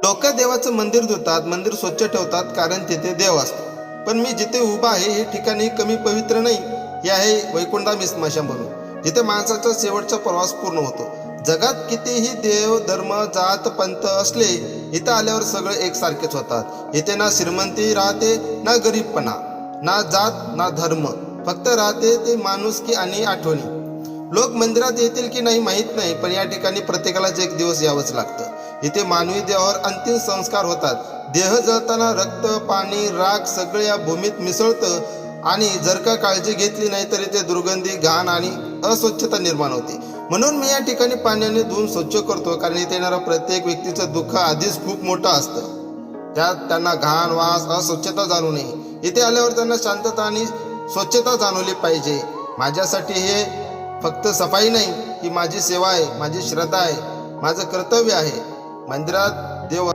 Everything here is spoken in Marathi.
लोक देवाचं मंदिर धुतात, मंदिर स्वच्छ ठेवतात कारण तिथे देव असतो. पण मी जिथे उभा आहे हे ठिकाणी कमी पवित्र नाही. हे आहे वैकुंठधाम स्मशानभूमी, जिथे माणसाचा शेवटचा प्रवास पूर्ण होतो. जगात कितीही देव, धर्म, जात, पंथ असले, इथं आल्यावर सगळे एकसारखेच होतात. इथे ना श्रीमंती राहते, ना गरीबपणा, ना जात, ना धर्म. फक्त राहते ते माणुसकी आणि आठवणी. लोक मंदिरात येतील की नाही माहीत नाही, पण या ठिकाणी प्रत्येकालाच एक दिवस यावंच लागतं. इथे मानवी देहावर अंतिम संस्कार होतात. देह जळताना रक्त, पाणी, राख सगळं या भूमीत मिसळतं आणि जर का काळजी घेतली नाही तर इथे दुर्गंधी, घाण आणि अस्वच्छता निर्माण होते. म्हणून मी या ठिकाणी पाण्याने धुवून स्वच्छ करतो, कारण इथे येणारा प्रत्येक व्यक्तीचं दुःख आधीच खूप मोठं असतं. त्यात त्यांना घाण, वास, अस्वच्छता जाणू नये. इथे आल्यावर त्यांना शांतता आणि स्वच्छता जाणवली पाहिजे. माझ्यासाठी हे फक्त सफाई नाही, ही माझी सेवा आहे, माझी श्रद्धा आहे, माझं कर्तव्य आहे. मंदिरात देव